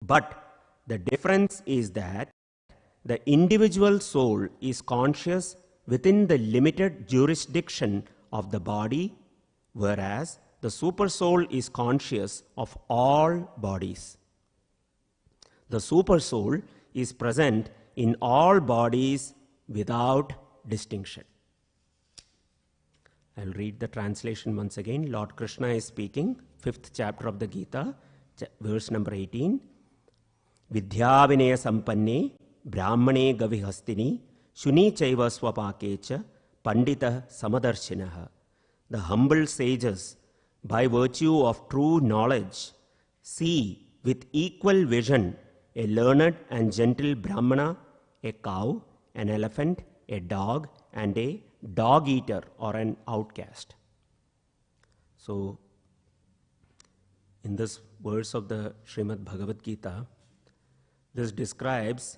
But the difference is that the individual soul is conscious within the limited jurisdiction of the body, whereas the supersoul is conscious of all bodies. The supersoul is present in all bodies without distinction. I'll read the translation once again. Lord Krishna is speaking, 5th chapter of the Gita, verse number 18. Vidhyavinaya sampanne brahmane gavihastini shuni chaiva swapakecha pandita samadarshinaha. The humble sages, by virtue of true knowledge, see with equal vision a learned and gentle brahmana, a cow, an elephant, a dog, and a dog-eater or an outcast. So, in this verse of the Srimad Bhagavad Gita, this describes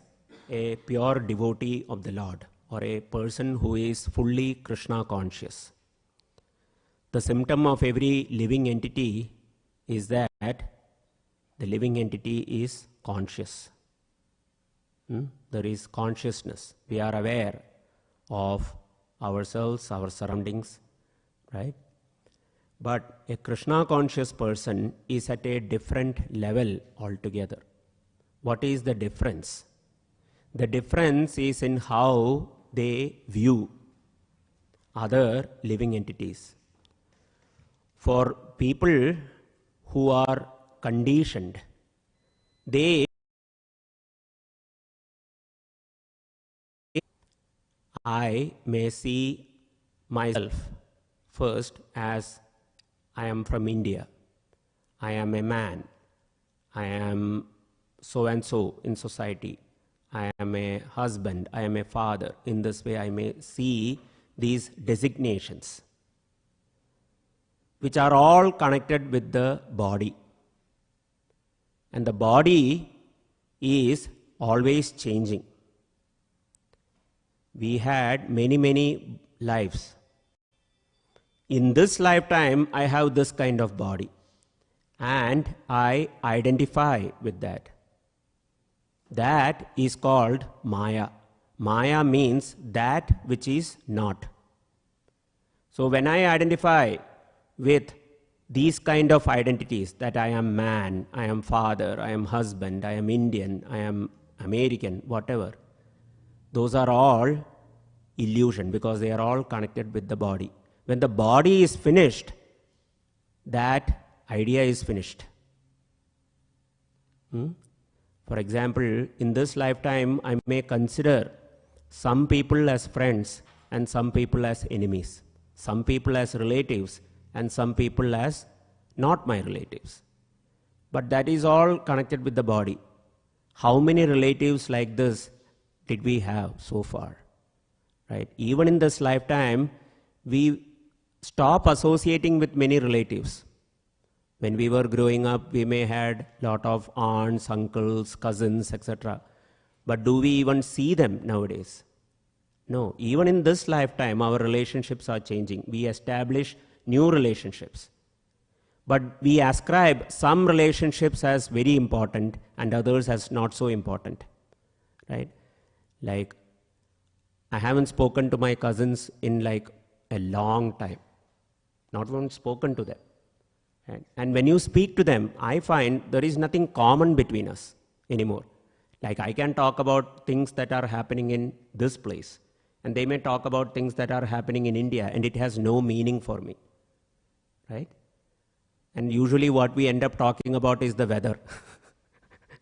a pure devotee of the Lord, or a person who is fully Krishna conscious. The symptom of every living entity is that the living entity is conscious. There is consciousness. We are aware of ourselves, our surroundings, right? But a Krishna conscious person is at a different level altogether. What is the difference? The difference is in how they view other living entities. For people who are conditioned, I may see myself first as I am from India, I am a man, I am so and so in society, I am a husband, I am a father. In this way I may see these designations, which are all connected with the body. And the body is always changing. We had many lives. In this lifetime, I have this kind of body, and I identify with that. That is called Maya. Maya means that which is not. So when I identify with these kind of identities, that I am man, I am father, I am husband, I am Indian, I am American, whatever, those are all illusion, because they are all connected with the body. When the body is finished, that idea is finished. For example, in this lifetime, I may consider some people as friends and some people as enemies, some people as relatives and some people as not my relatives. But that is all connected with the body. How many relatives like this did we have so far? Right? Even in this lifetime, we stop associating with many relatives. When we were growing up, we may had lot of aunts, uncles, cousins, etc. But do we even see them nowadays? No. Even in this lifetime, our relationships are changing. We establish new relationships. But we ascribe some relationships as very important and others as not so important. Right? Like, I haven't spoken to my cousins in like a long time. Not even spoken to them. Right? And when you speak to them, I find there is nothing common between us anymore. Like, I can talk about things that are happening in this place, and they may talk about things that are happening in India, and it has no meaning for me. Right? And usually what we end up talking about is the weather.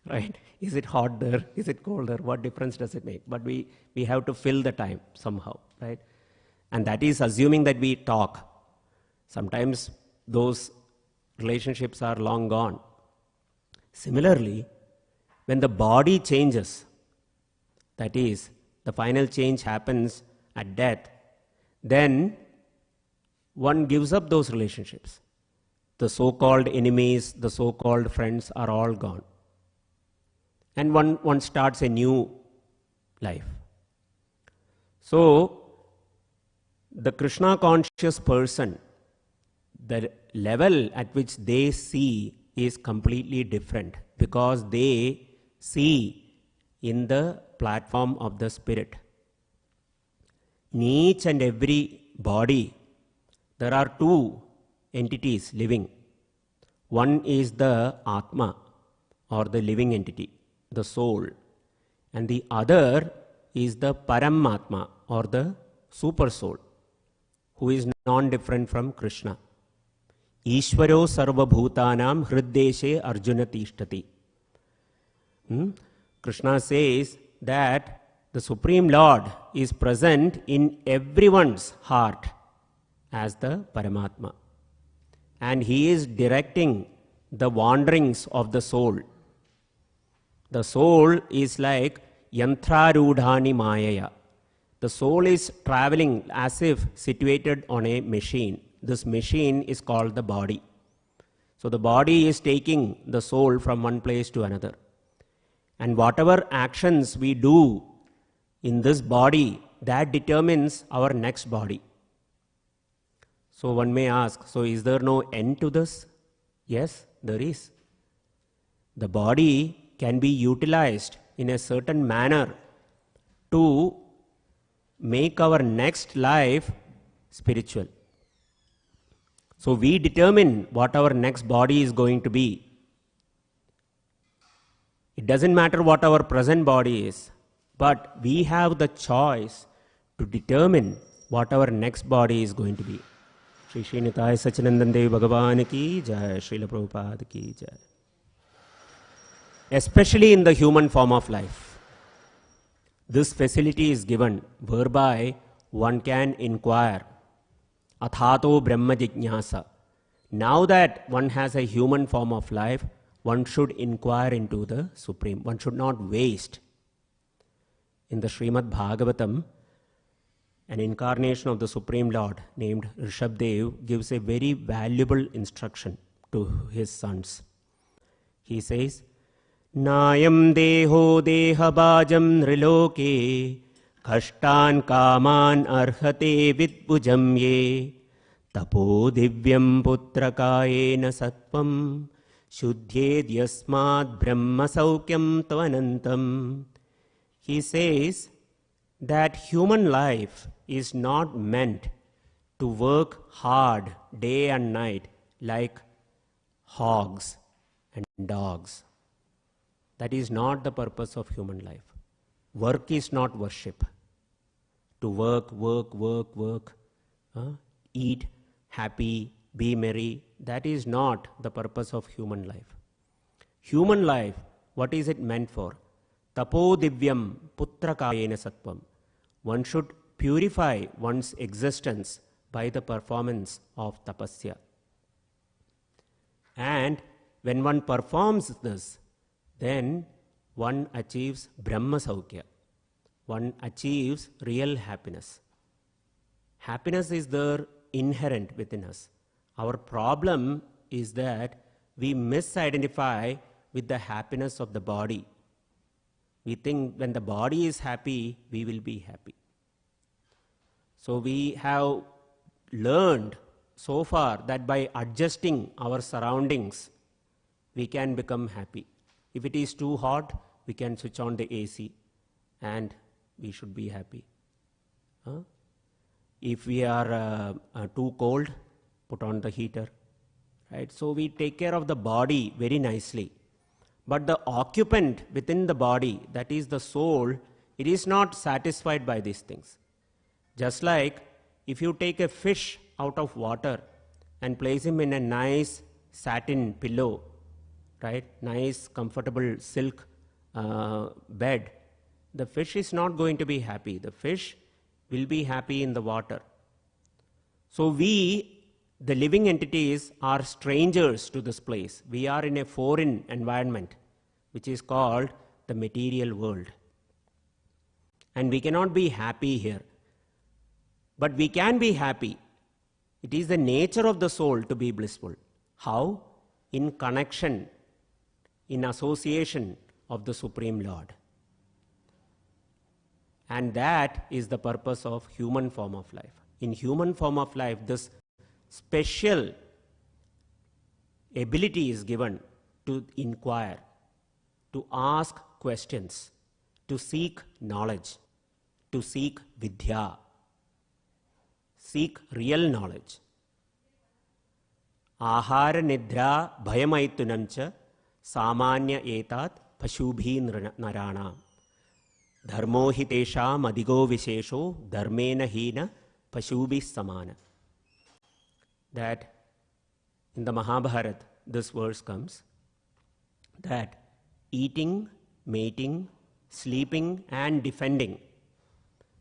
Right? Is it hot there? Is it cold there? What difference does it make? But we have to fill the time somehow, right? And that is assuming that we talk. Sometimes those relationships are long gone. Similarly, when the body changes, that is, the final change happens at death, then one gives up those relationships. The so-called enemies, the so-called friends are all gone. And one starts a new life. So, the Krishna conscious person, the level at which they see is completely different. because they see in the platform of the spirit. In each and every body, there are two entities living. One is the Atma, or the living entity, the soul, and the other is the Paramatma, or the super soul, who is non-different from Krishna. Ishvaro sarva bhutanam hriddeshe arjuna tishtati. Krishna says that the Supreme Lord is present in everyone's heart as the Paramatma. And he is directing the wanderings of the soul. The soul is like yantrarudhani mayaya. The soul is traveling as if situated on a machine. This machine is called the body. So the body is taking the soul from one place to another. And whatever actions we do in this body, that determines our next body. So one may ask, so is there no end to this? Yes, there is. The body can be utilized in a certain manner to make our next life spiritual. So we determine what our next body is going to be. It doesn't matter what our present body is, but we have the choice to determine what our next body is going to be. Shri Srinitaya Sachinandan Dev Bhagavan ki jai, Srila Prabhupada ki jai. Especially in the human form of life, this facility is given whereby one can inquire. Athato Brahma Jignasa. Now that one has a human form of life, one should inquire into the Supreme. One should not waste. In the Srimad Bhagavatam, an incarnation of the Supreme Lord named Rishabdev gives a very valuable instruction to his sons. He says, Nayam deho deha bhajam nriloke kashtan kaman arhate vidbhujam ye tapo divyam putrakayena sattvam shuddhyed yasmad brahma saukyam tvanantam. He says that human life is not meant to work hard day and night like hogs and dogs. That is not the purpose of human life. Work is not worship. To work, eat, happy, be merry, that is not the purpose of human life. Human life, what is it meant for? Tapo divyam putrakayena sattvam. One should purify one's existence by the performance of tapasya. And when one performs this, then one achieves Brahma Saukya. One achieves real happiness. Happiness is there inherent within us. Our problem is that we misidentify with the happiness of the body. We think when the body is happy, we will be happy. So we have learned so far that by adjusting our surroundings, we can become happy. If it is too hot, we can switch on the AC and we should be happy. If we are too cold, put on the heater. Right? So we take care of the body very nicely. But the occupant within the body, that is the soul, it is not satisfied by these things. Just like if you take a fish out of water and place him in a nice satin pillow, right, nice comfortable silk bed, the fish is not going to be happy. The fish will be happy in the water. So we, the living entities, are strangers to this place. We are in a foreign environment, which is called the material world. And we cannot be happy here. But we can be happy. It is the nature of the soul to be blissful. How? In connection, in association of the Supreme Lord. And that is the purpose of human form of life. In human form of life, this special ability is given to inquire. to ask questions, to seek knowledge, to seek vidya, seek real knowledge. Ahara nidra bhayamaitunamcha samanya etat pashubhi narana. Dharmo hi tesham adigo vishesho dharmena hina pashubhi samana. That in the Mahabharata, this verse comes that eating, mating, sleeping and defending,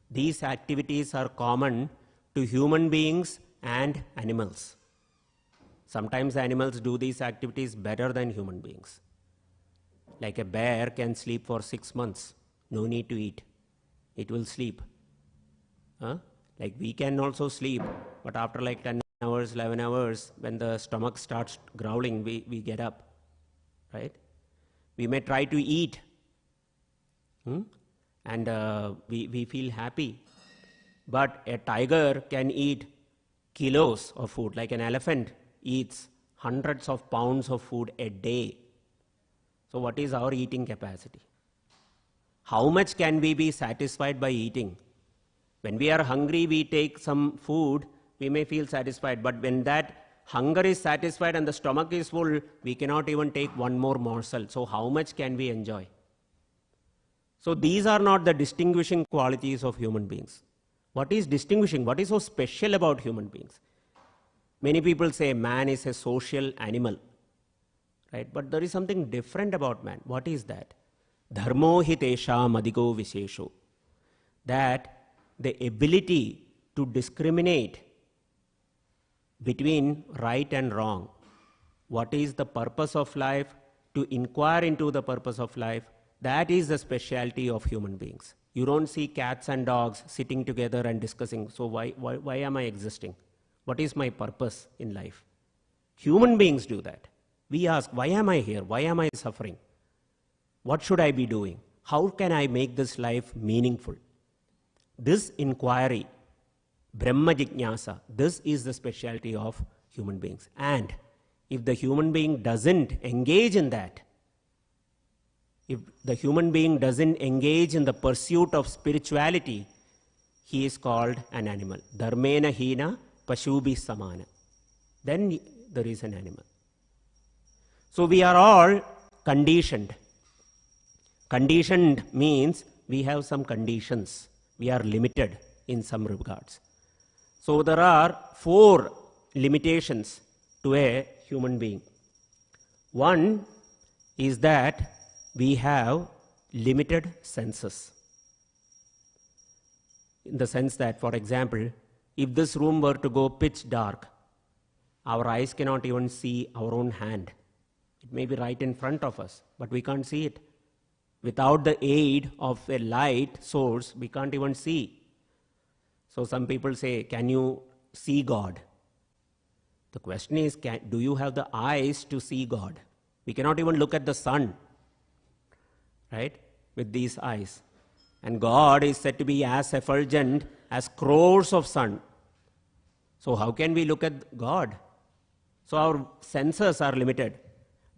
these activities are common to human beings and animals. Sometimes animals do these activities better than human beings. Like a bear can sleep for 6 months, no need to eat. It will sleep. Like we can also sleep, but after like 10 hours, 11 hours, when the stomach starts growling, we get up, right? We may try to eat, and we feel happy. But a tiger can eat kilos of food, like an elephant eats hundreds of pounds of food a day. So what is our eating capacity? How much can we be satisfied by eating? When we are hungry, we take some food, we may feel satisfied. But when that hunger is satisfied and the stomach is full, we cannot even take one more morsel. So how much can we enjoy? So these are not the distinguishing qualities of human beings. What is distinguishing? What is so special about human beings? Many people say man is a social animal, right? But there is something different about man. What is that? Dharmo hi tesham adigo vishesho. That the ability to discriminate between right and wrong, what is the purpose of life, to inquire into the purpose of life, that is the specialty of human beings. You don't see cats and dogs sitting together and discussing, so why am I existing? What is my purpose in life? Human beings do that. We ask, why am I here? Why am I suffering? What should I be doing? How can I make this life meaningful? This inquiry, Brahma Jignasa, this is the specialty of human beings. And if the human being doesn't engage in that, if the human being doesn't engage in the pursuit of spirituality, he is called an animal. Dharmena hina pashubhi samana. Then there is an animal. So we are all conditioned. Conditioned means we have some conditions. We are limited in some regards. So there are 4 limitations to a human being. One is that we have limited senses. In the sense that, for example, if this room were to go pitch dark, our eyes cannot even see our own hand. It may be right in front of us, but we can't see it. Without the aid of a light source, we can't even see. So some people say, can you see God? The question is, do you have the eyes to see God? We cannot even look at the sun, right, with these eyes. And God is said to be as effulgent as crores of sun. So how can we look at God? So our senses are limited.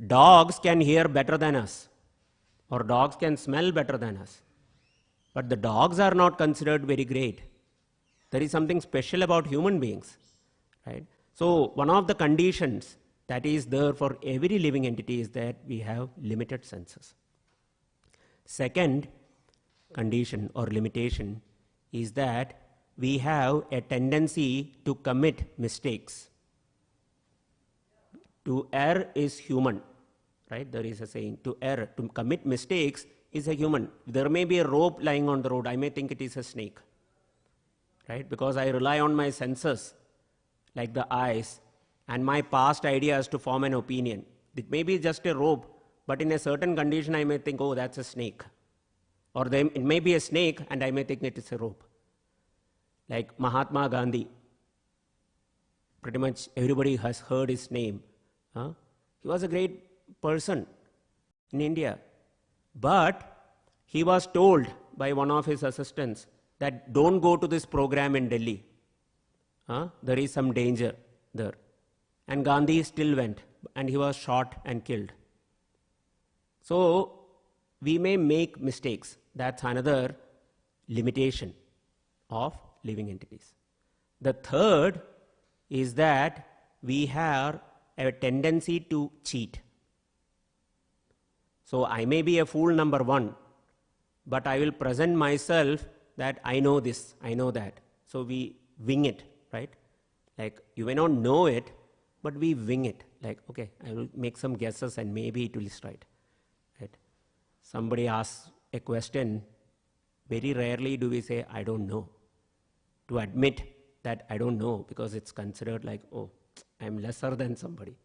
Dogs can hear better than us, or dogs can smell better than us. But the dogs are not considered very great. There is something special about human beings, right? So one of the conditions that is there for every living entity is that we have limited senses. Second condition or limitation is that we have a tendency to commit mistakes. To err is human, right? There is a saying, to err, to commit mistakes is a human. There may be a rope lying on the road. I may think it is a snake, right? Because I rely on my senses, like the eyes, and my past ideas to form an opinion. It may be just a rope, but in a certain condition, I may think, oh, that's a snake. Or it may be a snake, and I may think it is a rope. Like Mahatma Gandhi. Pretty much everybody has heard his name. He was a great person in India. But he was told by one of his assistants that don't go to this program in Delhi. There is some danger there. And Gandhi still went, and he was shot and killed. So we may make mistakes. That's another limitation of living entities. The third is that we have a tendency to cheat. So I may be a fool number one, but I will present myself that I know this, I know that. So we wing it, right? Like you may not know it, but we wing it. Like, okay, I will make some guesses and maybe it will be right. Right? Somebody asks a question, very rarely do we say, I don't know. To admit that I don't know, because it's considered like, oh, I'm lesser than somebody.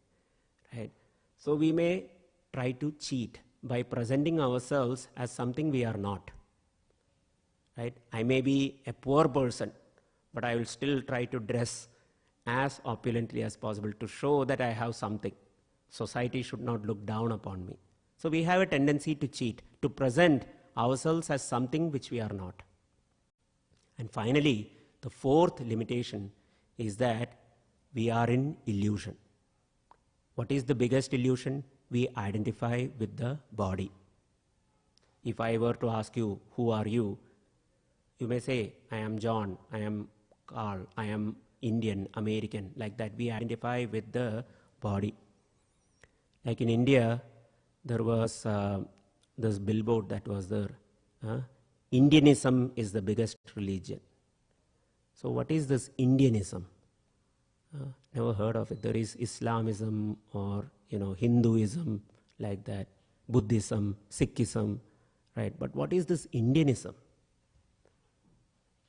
Right? So we may try to cheat by presenting ourselves as something we are not. Right? I may be a poor person, but I will still try to dress as opulently as possible to show that I have something. Society should not look down upon me. So we have a tendency to cheat, to present ourselves as something which we are not. And finally, the fourth limitation is that we are in illusion. What is the biggest illusion? We identify with the body. If I were to ask you, who are you? You may say, I am John, I am Carl, I am Indian, American, like that. We identify with the body. Like in India, there was this billboard that was there. Indianism is the biggest religion. So what is this Indianism? Never heard of it. There is Islamism or Hinduism, like that, Buddhism, Sikhism, right? But what is this Indianism?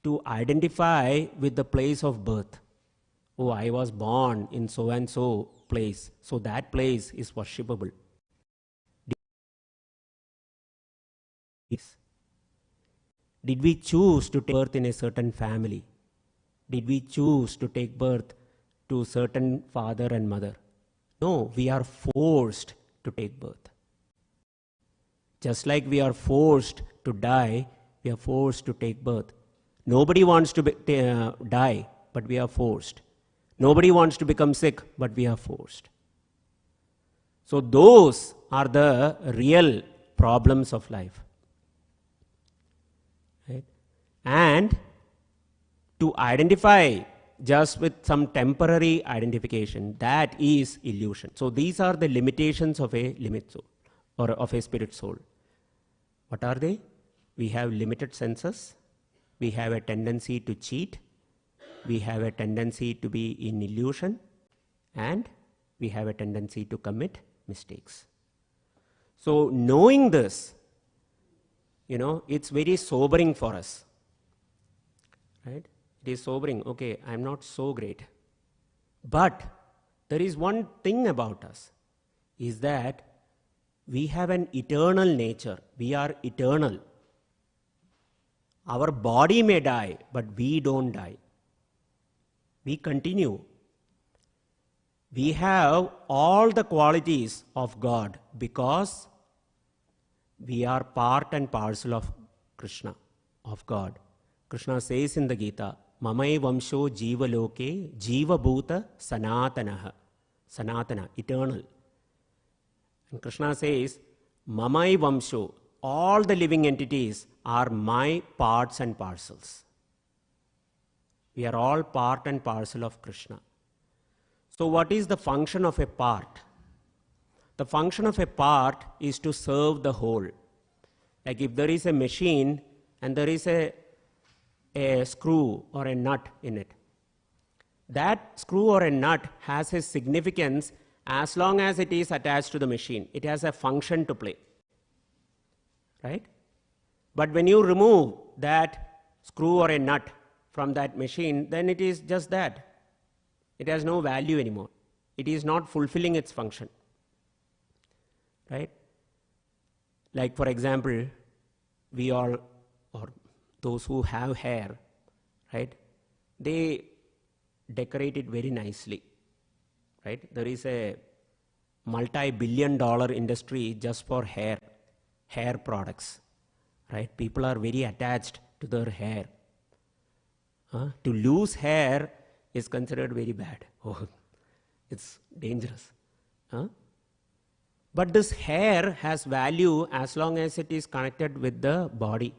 To identify with the place of birth. Oh, I was born in so and so place, so that place is worshipable. Did we choose to take birth in a certain family? Did we choose to take birth to certain father and mother? No, we are forced to take birth. Just like we are forced to die, we are forced to take birth. Nobody wants to die, but we are forced. Nobody wants to become sick, but we are forced. So those are the real problems of life. Right? And to identify just with some temporary identification, that is illusion. So these are the limitations of a limit soul or of a spirit soul. What are they? We have limited senses. We have a tendency to cheat. We have a tendency to be in illusion. And we have a tendency to commit mistakes. So knowing this, it's very sobering for us. Right? It is sobering. Okay, I'm not so great. But there is one thing about us, is that we have an eternal nature. We are eternal. Our body may die, but we don't die. We continue. We have all the qualities of God because we are part and parcel of Krishna, of God. Krishna says in the Gita, Mamai Vamsho Jiva Loke Jiva Bhuta Sanatanaha. Sanatana, eternal. And Krishna says, Mamai Vamsho, all the living entities are my parts and parcels. We are all part and parcel of Krishna. So what is the function of a part? The function of a part is to serve the whole. Like if there is a machine and there is a screw or a nut in it, that screw or a nut has a significance as long as it is attached to the machine. It has a function to play. Right? But when you remove that screw or a nut from that machine, then it is just that. It has no value anymore. It is not fulfilling its function. Right? Like for example, we all, or those who have hair, right? They decorate it very nicely. Right? There is a multi-billion-dollar industry just for hair products. Right? People are very attached to their hair. To lose hair is considered very bad. Oh, it's dangerous. But this hair has value as long as it is connected with the body.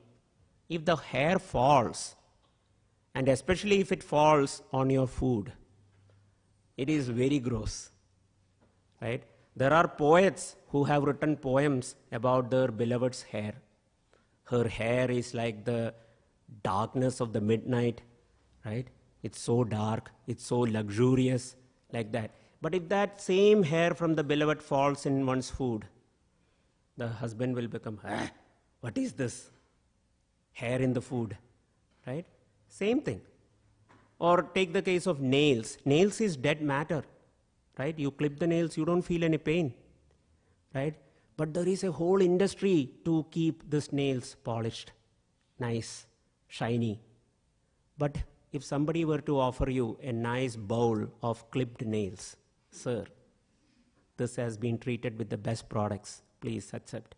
If the hair falls, and especially if it falls on your food, it is very gross, right? There are poets who have written poems about their beloved's hair. Her hair is like the darkness of the midnight, right? It's so dark, it's so luxurious, like that. But if that same hair from the beloved falls in one's food, the husband will become, what is this? Hair in the food, right? Same thing. Or take the case of nails. Nails is dead matter, right? You clip the nails, you don't feel any pain, right? But there is a whole industry to keep these nails polished, nice, shiny. But if somebody were to offer you a nice bowl of clipped nails, sir, this has been treated with the best products, please accept,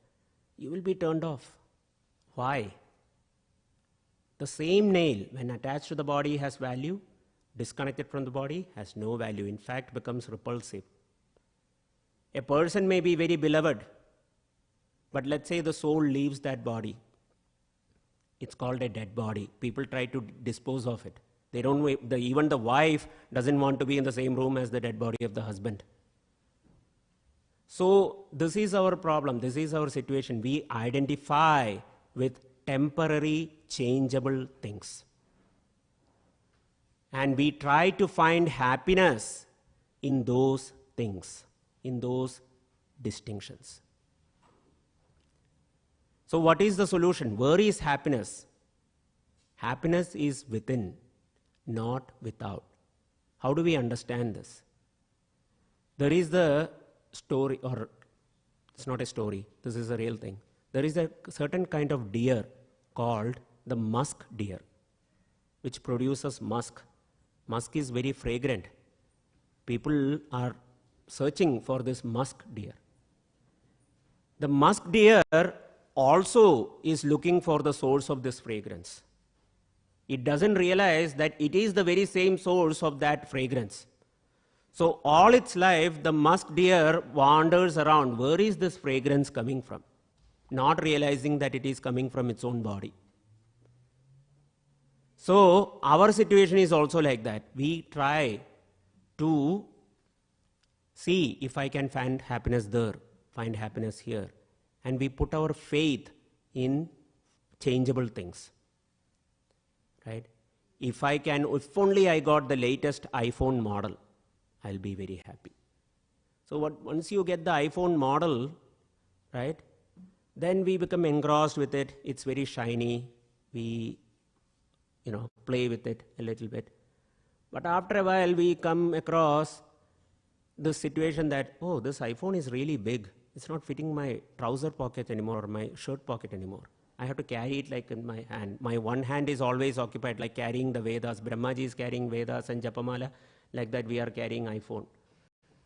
you will be turned off. Why? The same nail, when attached to the body, has value. Disconnected from the body, has no value. In fact, becomes repulsive. A person may be very beloved, but let's say the soul leaves that body. It's called a dead body. People try to dispose of it. They don't. Even the wife doesn't want to be in the same room as the dead body of the husband. So this is our problem. This is our situation. We identify with temporary, changeable things. And we try to find happiness in those things, in those distinctions. So what is the solution? Where is happiness? Happiness is within, not without. How do we understand this? There is the story, or it's not a story, this is a real thing. There is a certain kind of deer called the musk deer, which produces musk. Musk is very fragrant. People are searching for this musk deer. The musk deer also is looking for the source of this fragrance. It doesn't realize that it is the very same source of that fragrance. So all its life, the musk deer wanders around. Where is this fragrance coming from? Not realizing that it is coming from its own body. So our situation is also like that. We try to see if I can find happiness there, find happiness here. And we put our faith in changeable things, right? If only I got the latest iPhone model, I'll be very happy. So once you get the iPhone model, right, then we become engrossed with it. It's very shiny. We, play with it a little bit. But after a while, we come across the situation that, oh, this iPhone is really big. It's not fitting my trouser pocket anymore, or my shirt pocket anymore. I have to carry it like in my hand. My one hand is always occupied, like carrying the Vedas. Brahmaji is carrying Vedas and Japamala. Like that, we are carrying iPhone,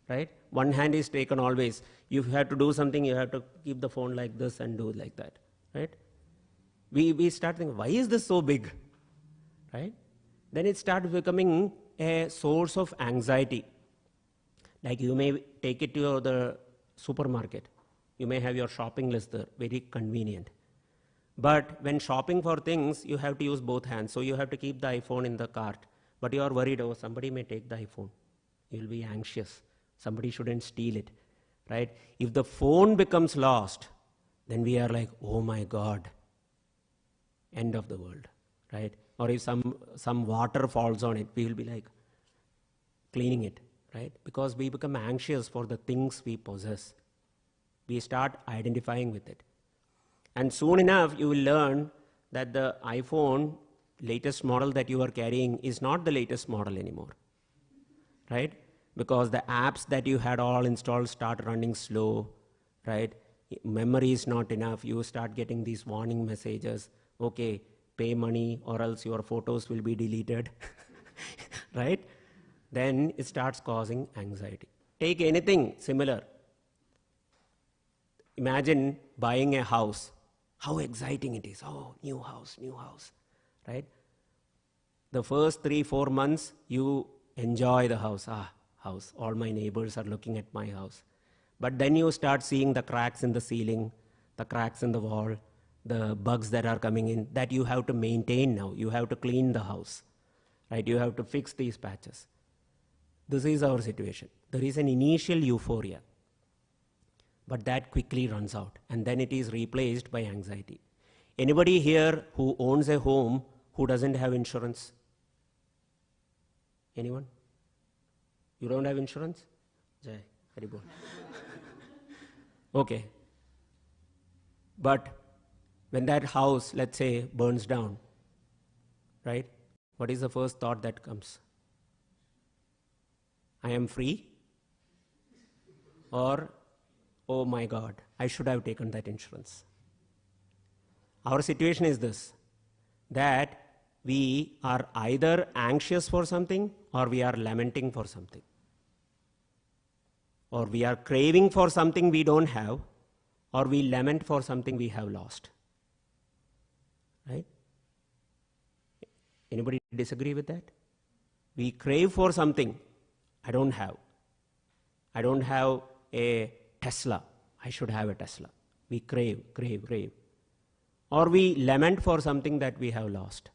right? One hand is taken always. You have to do something, you have to keep the phone like this and do like that, right? We start thinking, why is this so big, right? Then it starts becoming a source of anxiety. Like you may take it to the supermarket. You may have your shopping list there, very convenient. But when shopping for things, you have to use both hands. So you have to keep the iPhone in the cart. But you are worried, oh, somebody may take the iPhone. You will be anxious. Somebody shouldn't steal it, right? If the phone becomes lost, then we are like, oh my God, end of the world, right? Or if some water falls on it, we will be like cleaning it, right? Because we become anxious for the things we possess. We start identifying with it. And soon enough, you will learn that the iPhone latest model that you are carrying is not the latest model anymore, right? Because the apps that you had all installed start running slow, right? Memory is not enough. You start getting these warning messages. Okay, pay money or else your photos will be deleted, right? Then it starts causing anxiety. Take anything similar. Imagine buying a house. How exciting it is. Oh, new house, right? The first 3-4 months, you enjoy the house. House. All my neighbors are looking at my house. But then you start seeing the cracks in the ceiling, the cracks in the wall, the bugs that are coming in, that you have to maintain now. You have to clean the house, right? You have to fix these patches. This is our situation. There is an initial euphoria, but that quickly runs out, and then it is replaced by anxiety. Anybody here who owns a home who doesn't have insurance? Anyone? You don't have insurance? Jai, very good. Okay. But when that house, let's say, burns down, right? What is the first thought that comes? I am free? Or, oh my God, I should have taken that insurance. Our situation is this, that we are either anxious for something or we are lamenting for something. Or we are craving for something we don't have, or we lament for something we have lost. Right? Anybody disagree with that? We crave for something I don't have. I don't have a Tesla. I should have a Tesla. We crave. Or we lament for something that we have lost.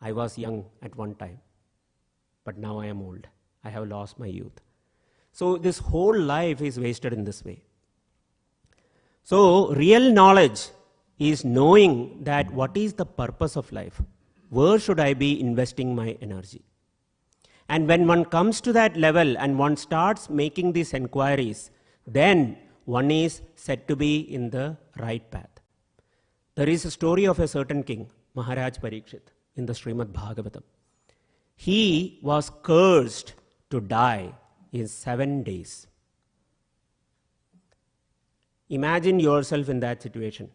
I was young at one time, but now I am old. I have lost my youth. So this whole life is wasted in this way. So real knowledge is knowing that what is the purpose of life? Where should I be investing my energy? And when one comes to that level and one starts making these inquiries, then one is said to be in the right path. There is a story of a certain king, Maharaj Parikshit, in the Srimad Bhagavatam. He was cursed to die in 7 days. Imagine yourself in that situation.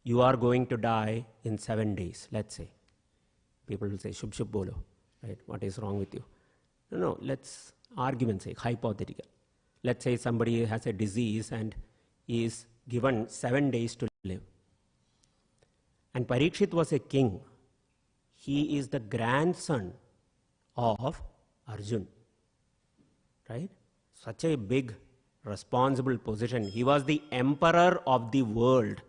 You are going to die in 7 days, let's say. People will say, Shubh Shubh Bolo, right? What is wrong with you? No, let's argument sake, hypothetical. Let's say somebody has a disease and is given 7 days to live. And Parikshit was a king. He is the grandson of Arjun, right? Such a big, responsible position. He was the emperor of the world,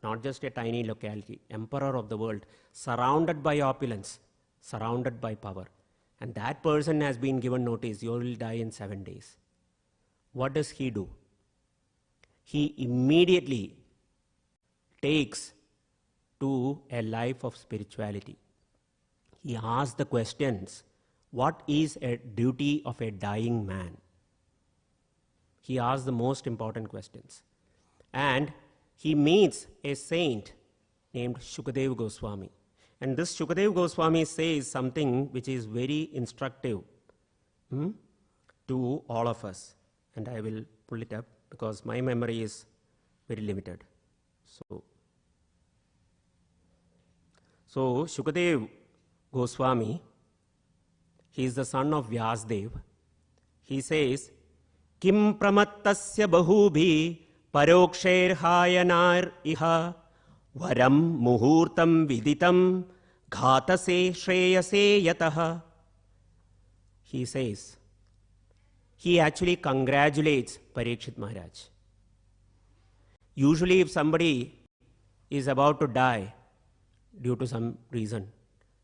not just a tiny locality, emperor of the world, surrounded by opulence, surrounded by power. And that person has been given notice, you will die in 7 days. What does he do? He immediately takes to a life of spirituality. He asks the questions, what is a duty of a dying man? He asks the most important questions. And he meets a saint named Shukadeva Goswami. And this Shukadeva Goswami says something which is very instructive to all of us. And I will pull it up because my memory is very limited. So Shukadeva Goswami, he is the son of Vyasdev. He says, Kim pramattasya bahubhi paroksher iha varam muhurtam viditam ghatase shreyase yataha. He says, he actually congratulates Parikshit Maharaj. Usually if somebody is about to die due to some reason,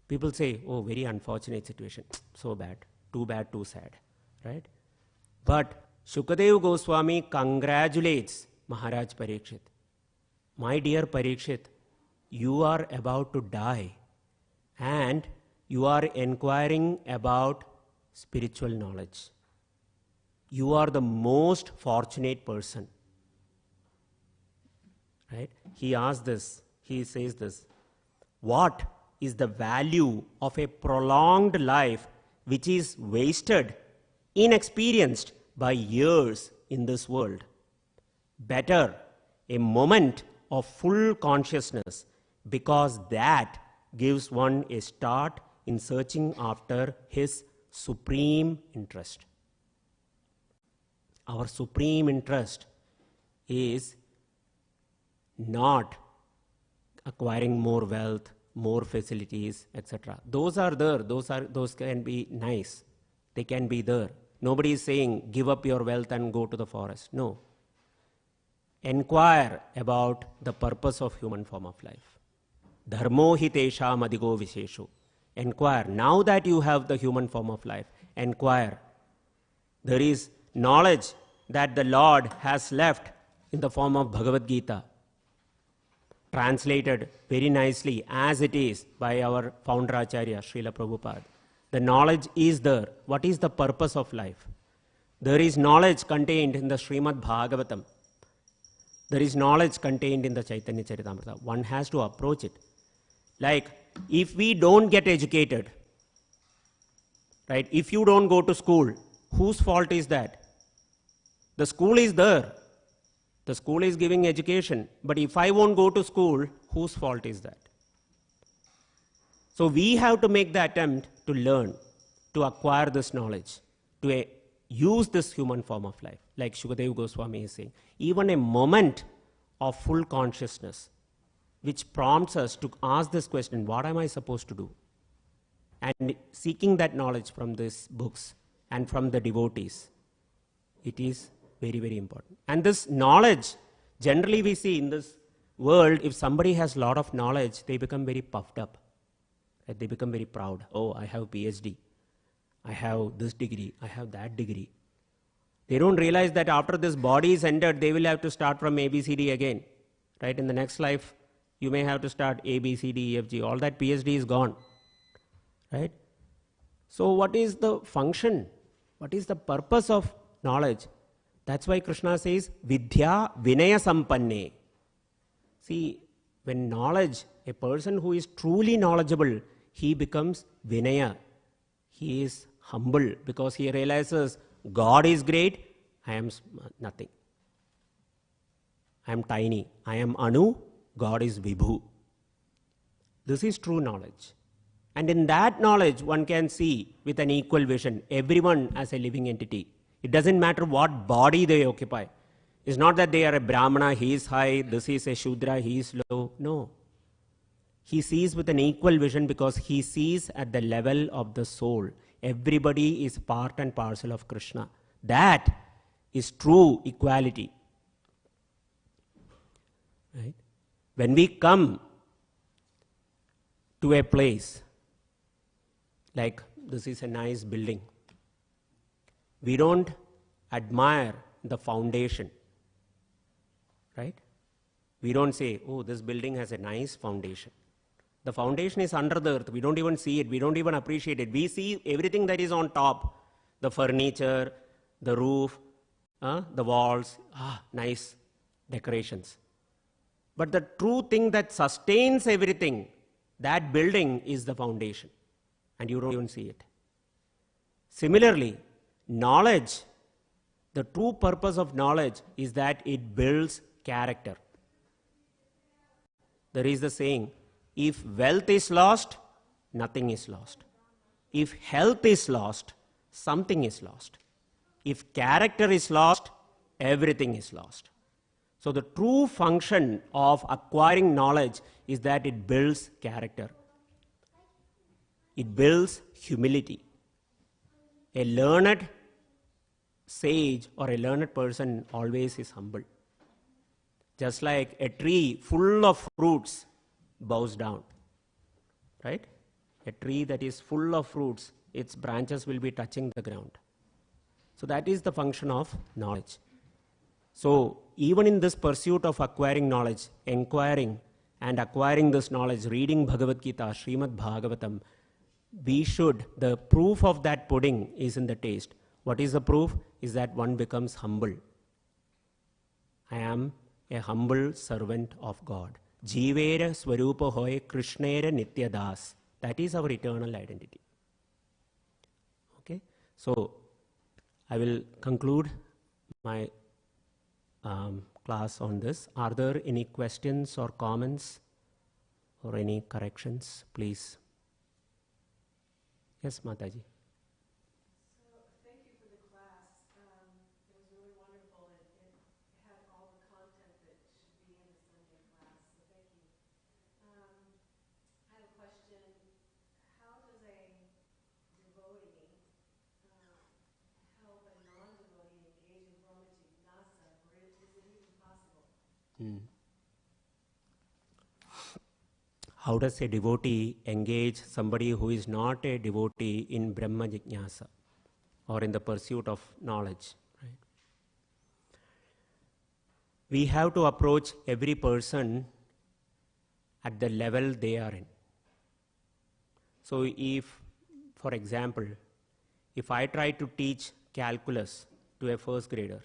people say, oh, very unfortunate situation, so bad, too sad, right? But Shukadeva Goswami congratulates Maharaj Parikshit. My dear Parikshit, you are about to die and you are inquiring about spiritual knowledge. You are the most fortunate person. Right? He asks this, he says this, what is the value of a prolonged life which is wasted, inexperienced by years in this world? Better a moment of full consciousness, because that gives one a start in searching after his supreme interest. Our supreme interest is not acquiring more wealth, more facilities, etc. Those are there, those can be nice, they can be there. Nobody is saying, give up your wealth and go to the forest. No. Enquire about the purpose of human form of life. Dharmo hi tesham adigo vishesho. Enquire. Now that you have the human form of life, enquire. There is knowledge that the Lord has left in the form of Bhagavad Gita, translated very nicely as it is by our founder Acharya, Srila Prabhupada. The knowledge is there. What is the purpose of life? There is knowledge contained in the Srimad Bhagavatam. There is knowledge contained in the Chaitanya Charitamrita. One has to approach it. Like, if we don't get educated, right? If you don't go to school, whose fault is that? The school is there. The school is giving education. But if I won't go to school, whose fault is that? So we have to make the attempt to learn, to acquire this knowledge, to use this human form of life. Like Shukadeva Goswami is saying, even a moment of full consciousness, which prompts us to ask this question, what am I supposed to do? And seeking that knowledge from these books and from the devotees, it is very, very important. And this knowledge, generally we see in this world, if somebody has a lot of knowledge, they become very puffed up. They become very proud. Oh, I have PhD. I have this degree. I have that degree. They don't realize that after this body is ended, they will have to start from ABCD again. Right? In the next life, you may have to start ABCD, EFG. All that PhD is gone. Right? So what is the function? What is the purpose of knowledge? That's why Krishna says, Vidya Vinaya Sampanne. See, when knowledge, a person who is truly knowledgeable, he becomes Vinaya. He is humble because he realizes God is great, I am nothing. I am tiny. I am Anu, God is Vibhu. This is true knowledge. And in that knowledge, one can see with an equal vision everyone as a living entity. It doesn't matter what body they occupy. It's not that they are a Brahmana, he is high, this is a Shudra, he is low. No. He sees with an equal vision because he sees at the level of the soul. Everybody is part and parcel of Krishna. That is true equality. Right? When we come to a place, like this is a nice building, we don't admire the foundation. Right? We don't say, oh, this building has a nice foundation. The foundation is under the earth. We don't even see it. We don't even appreciate it. We see everything that is on top. The furniture, the roof, the walls, nice decorations. But the true thing that sustains everything, that building is the foundation. And you don't even see it. Similarly, knowledge, the true purpose of knowledge is that it builds character. There is the saying, if wealth is lost, nothing is lost. If health is lost, something is lost. If character is lost, everything is lost. So the true function of acquiring knowledge is that it builds character. It builds humility. A learned sage or a learned person always is humble. Just like a tree full of fruits bows down, right? A tree that is full of fruits, its branches will be touching the ground. So that is the function of knowledge. So even in this pursuit of acquiring knowledge, inquiring and acquiring this knowledge, reading Bhagavad Gita, Srimad Bhagavatam, the proof of that pudding is in the taste. What is the proof? Is that one becomes humble. I am a humble servant of God. Jivera Swarupa Hoy Krishnera Nityadas. That is our eternal identity. Okay? So, I will conclude my class on this. Are there any questions or comments or any corrections? Please. Yes, Mataji. How does a devotee How does a devotee engage somebody who is not a devotee in Brahma Jignasa or in the pursuit of knowledge? Right? We have to approach every person at the level they are in. So if, for example, if I try to teach calculus to a first grader,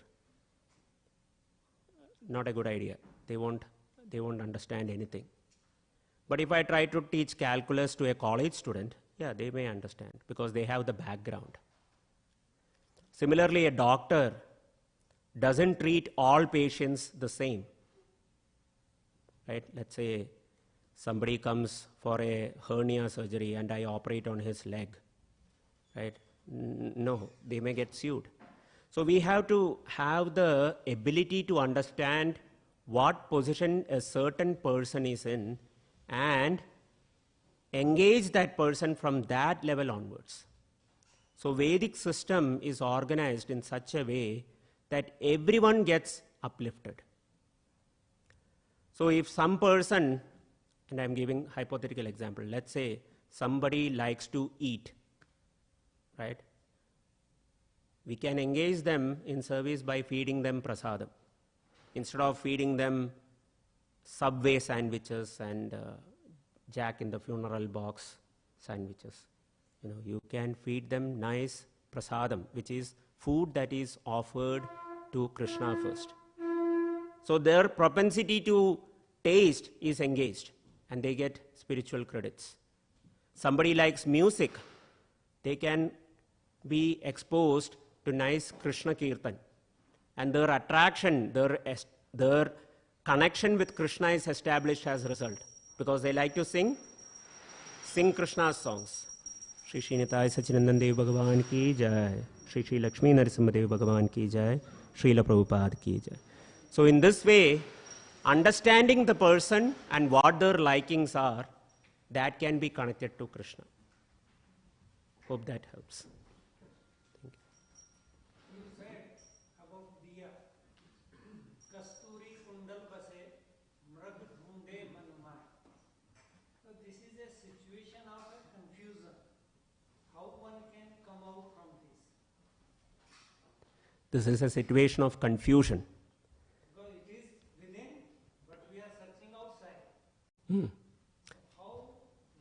not a good idea. They won't understand anything. But if I try to teach calculus to a college student, yeah, they may understand because they have the background. Similarly, a doctor doesn't treat all patients the same. Right? Let's say somebody comes for a hernia surgery and I operate on his leg. Right? No, they may get sued. So we have to have the ability to understand what position a certain person is in and engage that person from that level onwards. So Vedic system is organized in such a way that everyone gets uplifted. So if some person, and I'm giving hypothetical example, let's say somebody likes to eat, right? We can engage them in service by feeding them prasadam. Instead of feeding them Subway sandwiches and Jack in the funeral box sandwiches. You can feed them nice prasadam, which is food that is offered to Krishna first. So their propensity to taste is engaged and they get spiritual credits. Somebody likes music, they can be exposed to nice Krishna Kirtan. And their attraction, their connection with Krishna is established as a result. Because they like to sing Krishna's songs. Shri Srinitai Sachinandan Dev Bhagavan ki jai. Shri Shri Lakshmi Narasimha Dev Bhagavan ki jai. Srila Prabhupada ki jai. So in this way, understanding the person and what their likings are, that can be connected to Krishna. Hope that helps. This is a situation of confusion. Because it is within, but we are searching outside. How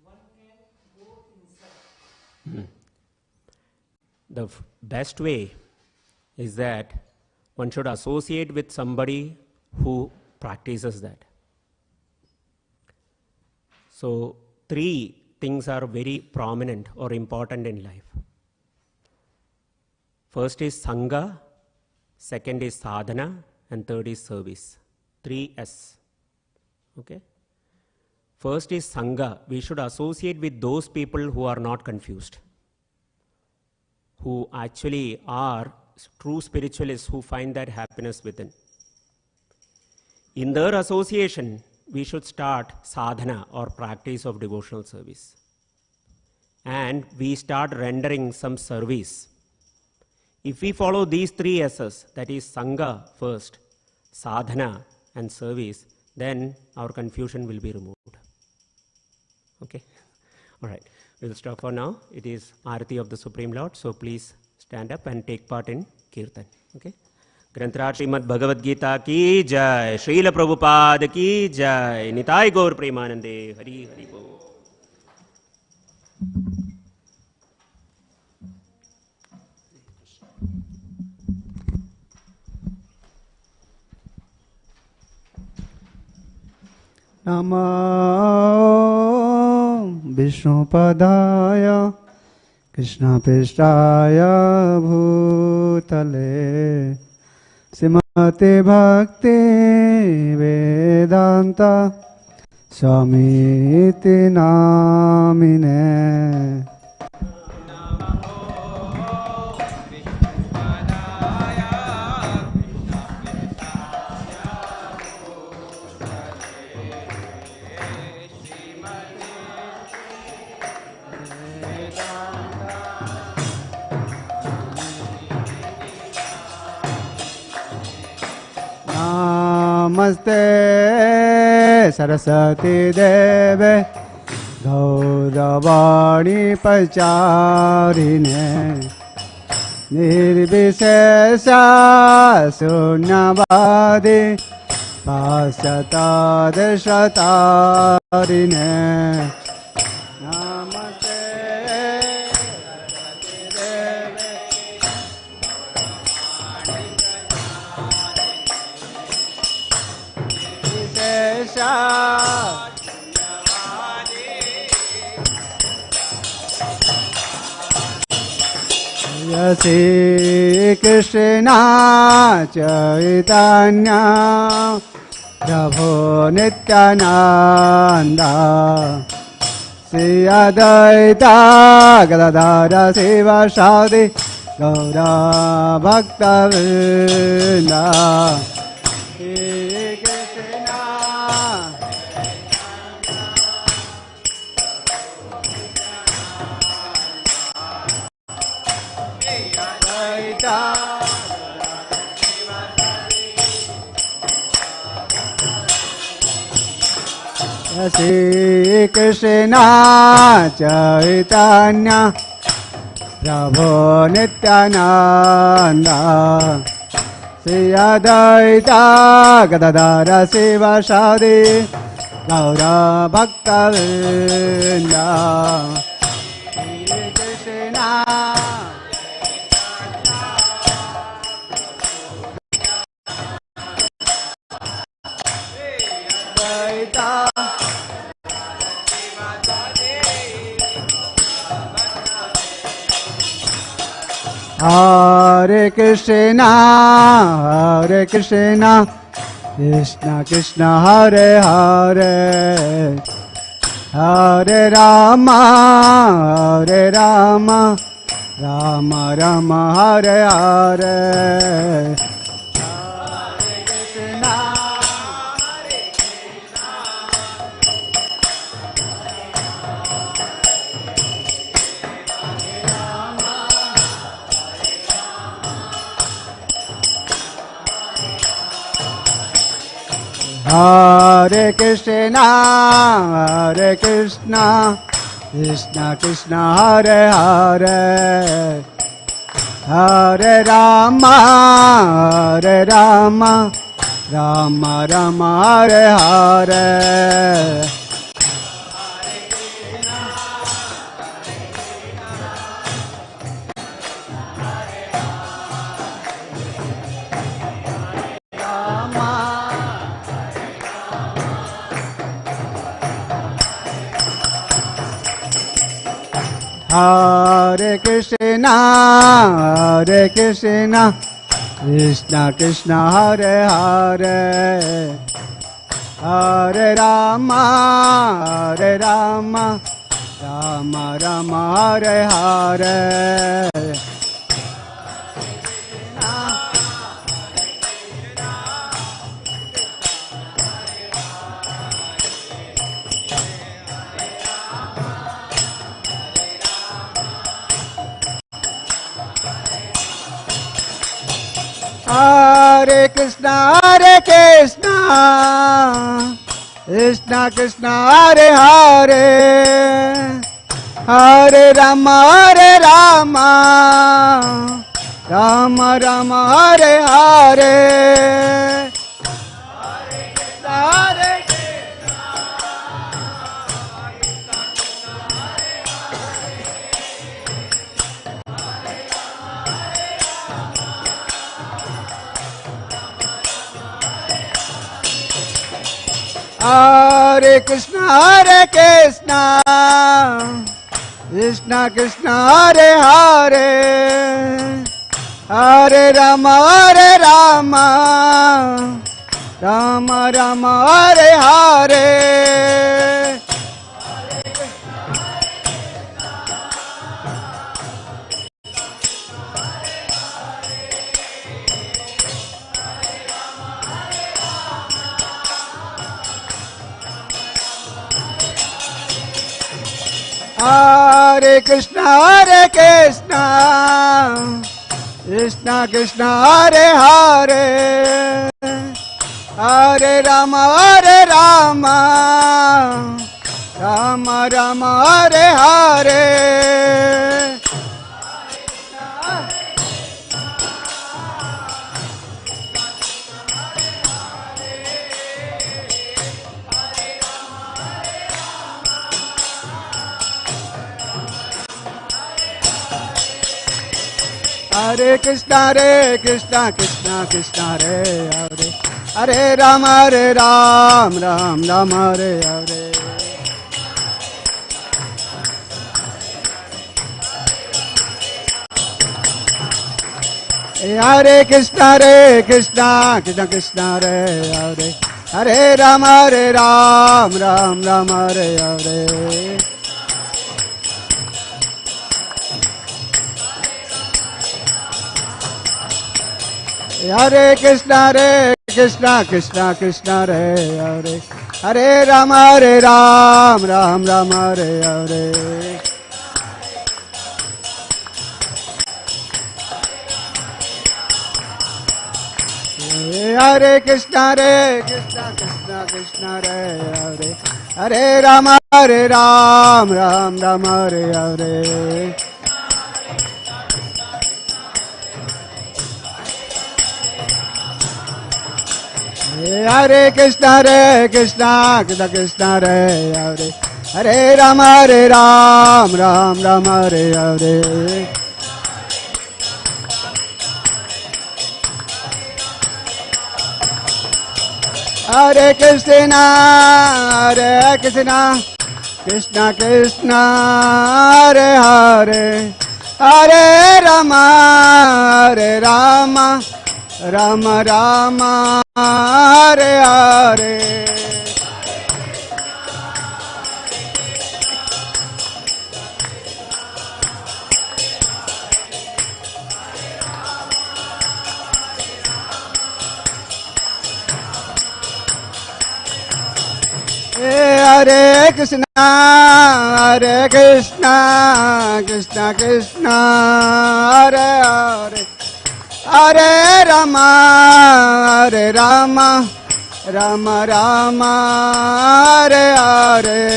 one can go inside? The best way is that one should associate with somebody who practices that. So 3 things are very prominent or important in life. First is Sangha, second is sadhana, and third is service. 3S. Okay? First is Sangha. We should associate with those people who are not confused, who actually are true spiritualists who find that happiness within. In their association, we should start sadhana or practice of devotional service. And we start rendering some service. If we follow these 3 S's, that is Sangha first, sadhana and service, then our confusion will be removed. Okay? All right. We'll stop for now. It is Aarati of the Supreme Lord, so please stand up and take part in Kirtan. Okay? Granthra Srimad Bhagavad Gita ki jai, Srila Prabhupada ki jai, Nitai Gaur Premanande, Hari Hari Bol. Namo Vishnupadaya Krishna Pishtaya Bhutale Srimate Bhakti Vedanta Swamiti Namine. नमस्ते सरस्वती देवे गौरवाणी प्रचारिणे निर्विशेष शून्यवादी पाश्चात्तारिणे नमस्ते विशेष श्री कृष्ण चैतन्य प्रभु नित्यानंद श्री अद्वैत गदाधर शिवासादि गौर भक्तवृंद श्री कृष्ण श्री कृष्ण चैतन्य प्रभु नित्यानंद श्री अद्वैत गदाधर शिवासादि गौर भक्तवृंद Shri Krishna Hare Krishna, Hare Krishna, Krishna Krishna, Hare Hare, Hare Rama, Hare Rama, Rama Rama, Hare Hare. Hare Krishna, Hare Krishna, Hare Krishna, Krishna Krishna, Hare Hare, Hare Rama, Hare Rama, Rama Rama, Hare Hare. Hare Krishna, Hare Krishna, Krishna Krishna, Hare Hare, Hare Rama, Hare Rama, Rama Rama, Hare Hare. Hare Krishna, Hare Krishna, Krishna Krishna, Hare Hare, Hare Rama, Hare Rama, Rama Rama, Hare Hare. Hare Krishna, Hare Krishna, Hare Krishna, Hare Krishna, Krishna Krishna, Hare Hare, Hare Rama, Hare Rama, Rama Rama, Hare Hare. Hare Krishna, Hare Krishna, Krishna Krishna, Hare Hare, Hare Rama, Hare Rama, Rama Rama, Hare Hare. Hare Krishna, Krishna Krishna, Hare Hare. Hare Ram, Hare Ram, Ram Ram, Hare Hare. Hare Krishna, Krishna Krishna, Hare Hare. Hare Ram, Hare Ram, Ram Ram, Hare Hare. Hare Krishna, Krishna Krishna, Hare Hare. Hare Ram, Hare Ram, Ram Ram, Hare Hare. Hare Krishna, Krishna, Hare Hare. Hare Ram, Hare Ram, Ram Ram, Hare Hare. Hare Krishna, Krishna Krishna, Hare Hare. Hare Ram, Hare Ram, Ram Ram, Hare Hare. Hare Krishna, Krishna Krishna, Hare Hare. Hare Rama, Hare Rama, Rama Rama, Hare Hare. Hare Krishna, Krishna Krishna, Hare Hare. Hare Rama, Hare Rama, Rama Rama, Hare Hare.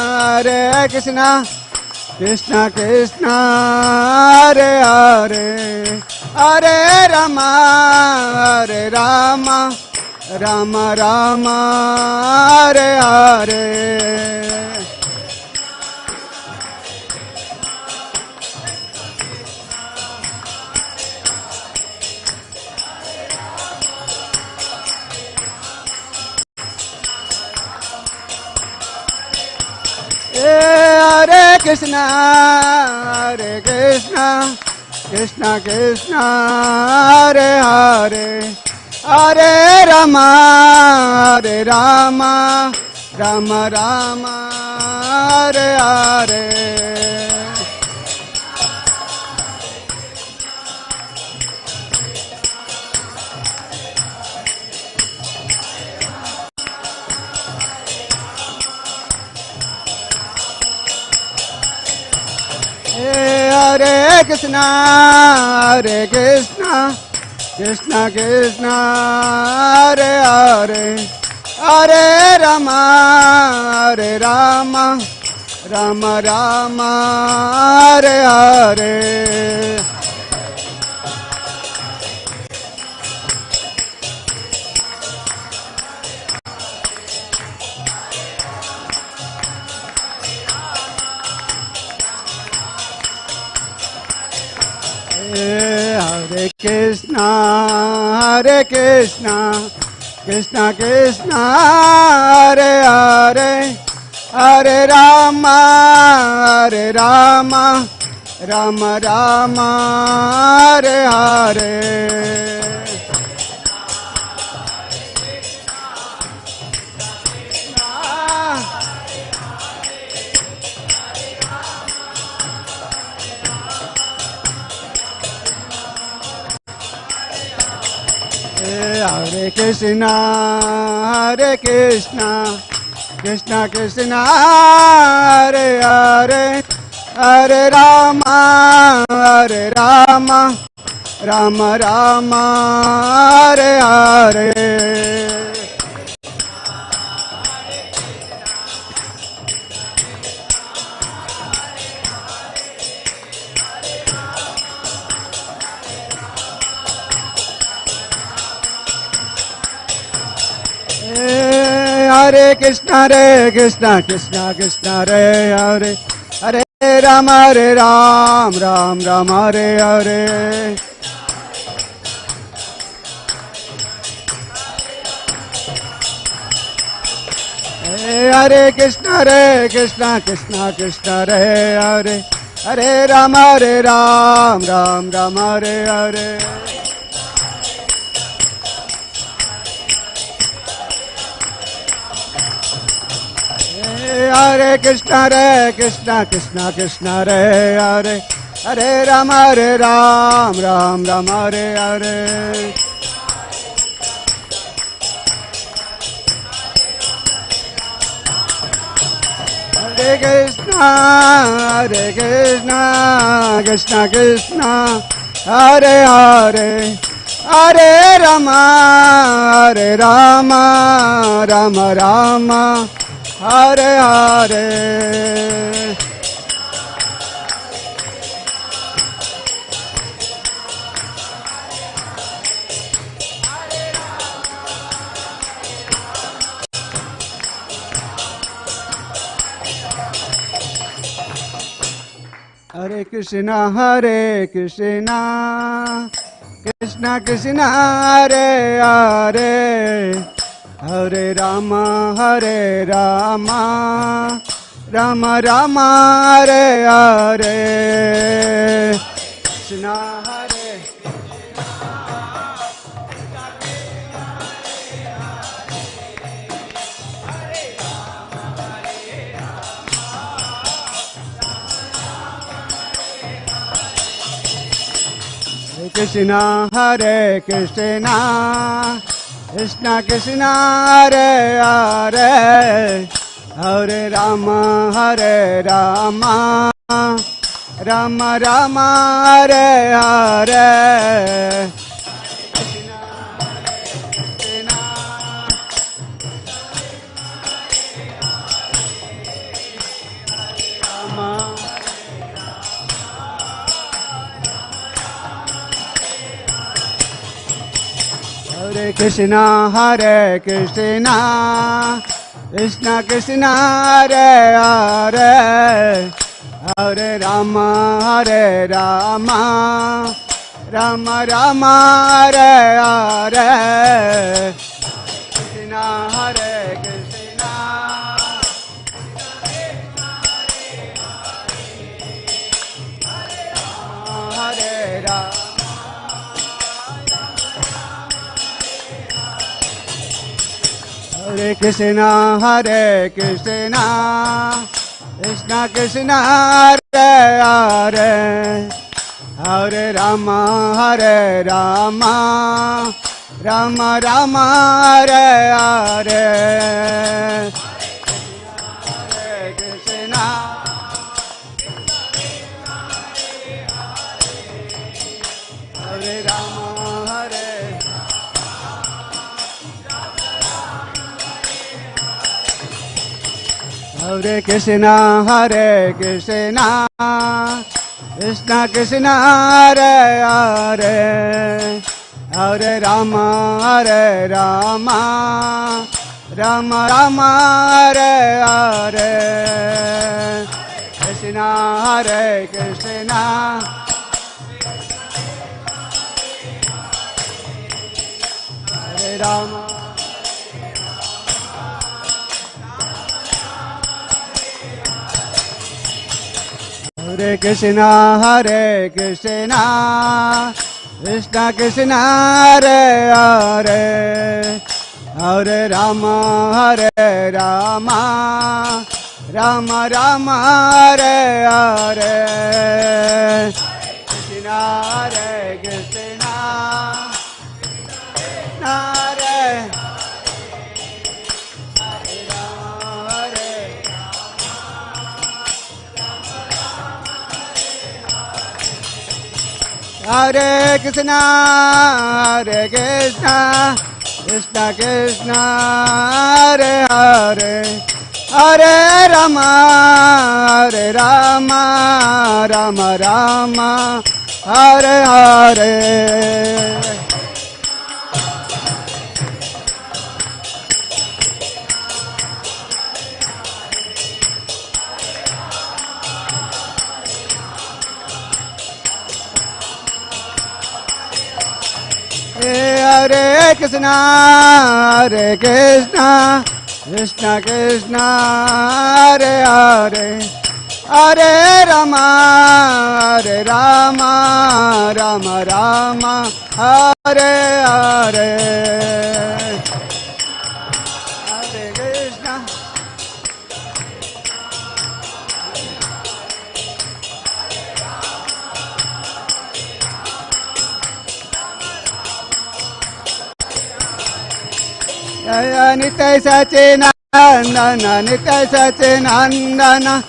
Hare Krishna, Krishna Krishna, Hare Hare. Hare Rama, Hare Rama, Rama Rama, Hare Hare. Hare Krishna, Krishna Krishna, Hare Hare. Hare Rama, Hare Rama, Rama Rama, Hare Hare. Hare Krishna, Krishna Krishna, Hare Hare. Hare Rama, Hare Rama, Rama Rama, Hare Hare. Hare Krishna, Krishna Krishna, Hare Hare. Hare Rama, Hare Rama, Rama Rama, Hare Hare. Hare Krishna, Hare Krishna, Krishna Krishna, Hare Hare, Hare Rama, Hare Rama, Rama Rama, Hare Hare. Hare Krishna, Krishna Krishna, Hare Hare, Hare Rama, Ram Ram, Hare Hare. Hare Krishna, Krishna Krishna, Hare Hare, Hare Rama, Ram Ram, Hare Hare. Hare Krishna, Krishna Krishna, Hare Hare, Hare Rama, Ram Ram, Hare Hare. Hare Krishna, Krishna Krishna, Hare Hare, Hare Rama, Rama Rama, Hare Hare. Hare Krishna, Krishna Krishna, Hare Hare, Hare Rama, Rama Rama, Hare Hare. Krishna Hare. Krishna, Krishna Krishna, Hare Hare, Hare Rama, Rama Rama, Hare Hare. Krishna, Krishna, Rama. Hare Krishna, Krishna Krishna, Hare Hare, Hare Rama, Rama Rama, Hare Hare. Krishna, Krishna, Hare Rama. Hare Krishna, Krishna Krishna, Hare Hare, Hare Rama, Rama Rama, Hare Hare. Hare Krishna, Hare Rama, Hare Krishna, Krishna Krishna, Hare Hare, Hare Rama, Rama Rama, Hare Hare. Krishna, Krishna, Hare Rama. Hare Krishna, Krishna Krishna, Hare Hare, Hare Rama, Rama Rama, Hare Hare. Krishna, Krishna, Krishna Hare Krishna, Hare Krishna, Krishna Krishna, Hare Hare, Hare Rama, Hare Rama, Rama Rama, Hare Hare. Hare Krishna, Hare Krishna, Krishna Krishna, Hare Hare, Hare Rama, Hare Rama, Rama Rama, Hare Hare. Hare Krishna. Jaya Nitya Sachinandana, Nitya Sachinandana,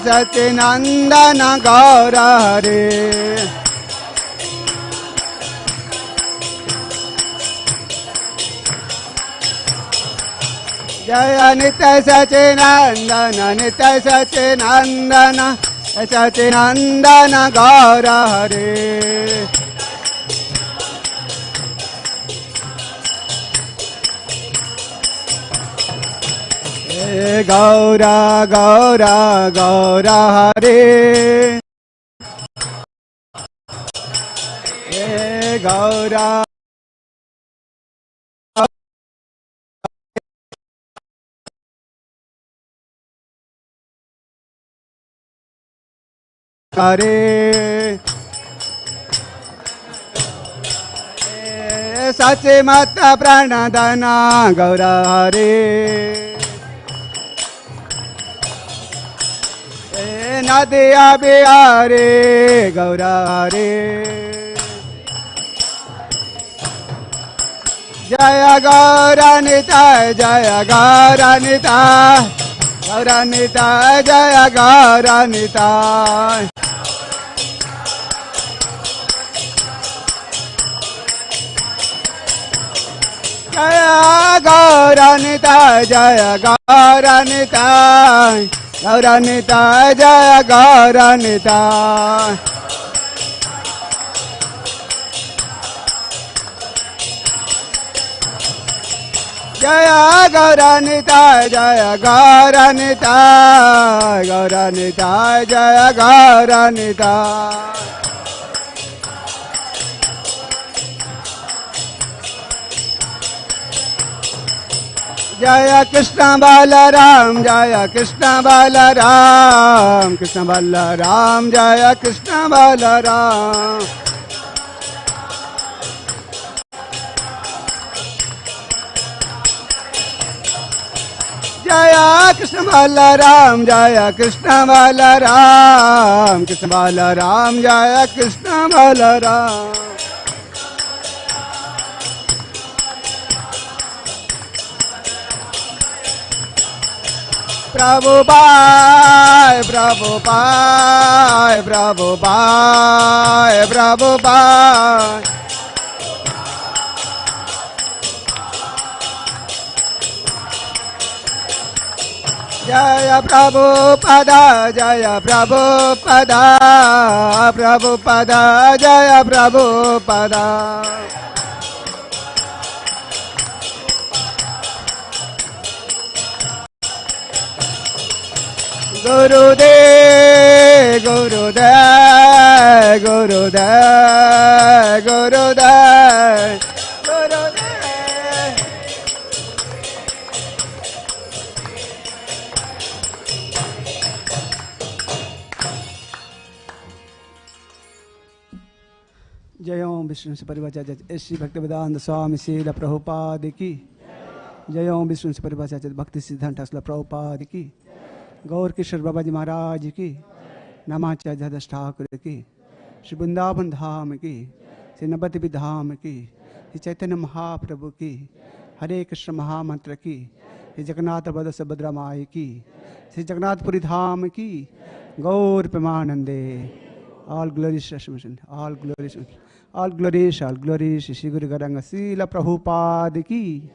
Sachinandana Gaura Hare. Jaya Nitya Sachinandana, Nitya Sachinandana, Sachinandana Gaura Hare. Gaura Gaura Gaura Hare, Gaura Hare, Sache Mata Pranadana Gaura Hare. Nadia Bihare Gaura Hare, Jaya Gaura Nitya, Jaya Gaura Nitya, Gaura Nitya, Jaya Gaura Nitya. Jaya Gaura Nitya, Jaya Gaura Nitya, Gaura Nitya, Jaya Gaura Nitya. Jaya Gaura Nitya, Jaya Gaura Nitya, Gaura Nitya, Jaya Gaura Nitya. Jaya Krishna Balaram, Jaya Krishna Balaram, Krishna Balaram, Jaya Krishna Balaram. Jaya Krishna Balaram, Jaya Krishna Balaram, Krishna Balaram, Jaya Krishna Balaram. Prabhupada, Prabhupada, Prabhupada, Prabhupada. Jaya Prabhupada, Jaya Prabhupada, Prabhupada, Jaya Prabhupada. Gurudev, Gurudev, Gurudev, Gurudev, Gurudev. जय ओम विष्णु से परिवाचार्य श्री भक्तिवेदांत स्वामी श्रील प्रभुपाद की जय ओम विष्णु से परिवाचार्य भक्ति सिद्धांत प्रभुपाद की गौर किशोर बाबा जी महाराज की नमाचार्य जगदीश ठाकुर की श्री वृंदावन धाम की श्री नवद्वीप धाम की श्री चैतन्य महाप्रभु की हरे कृष्ण महामंत्र की श्री जगन्नाथ बद सुभद्रा माई की श्री जगन्नाथपुरी धाम की गौर प्रेमानंदे All glories, all glories, all glories, Shri Guru Garanga Srila Prabhupada ki.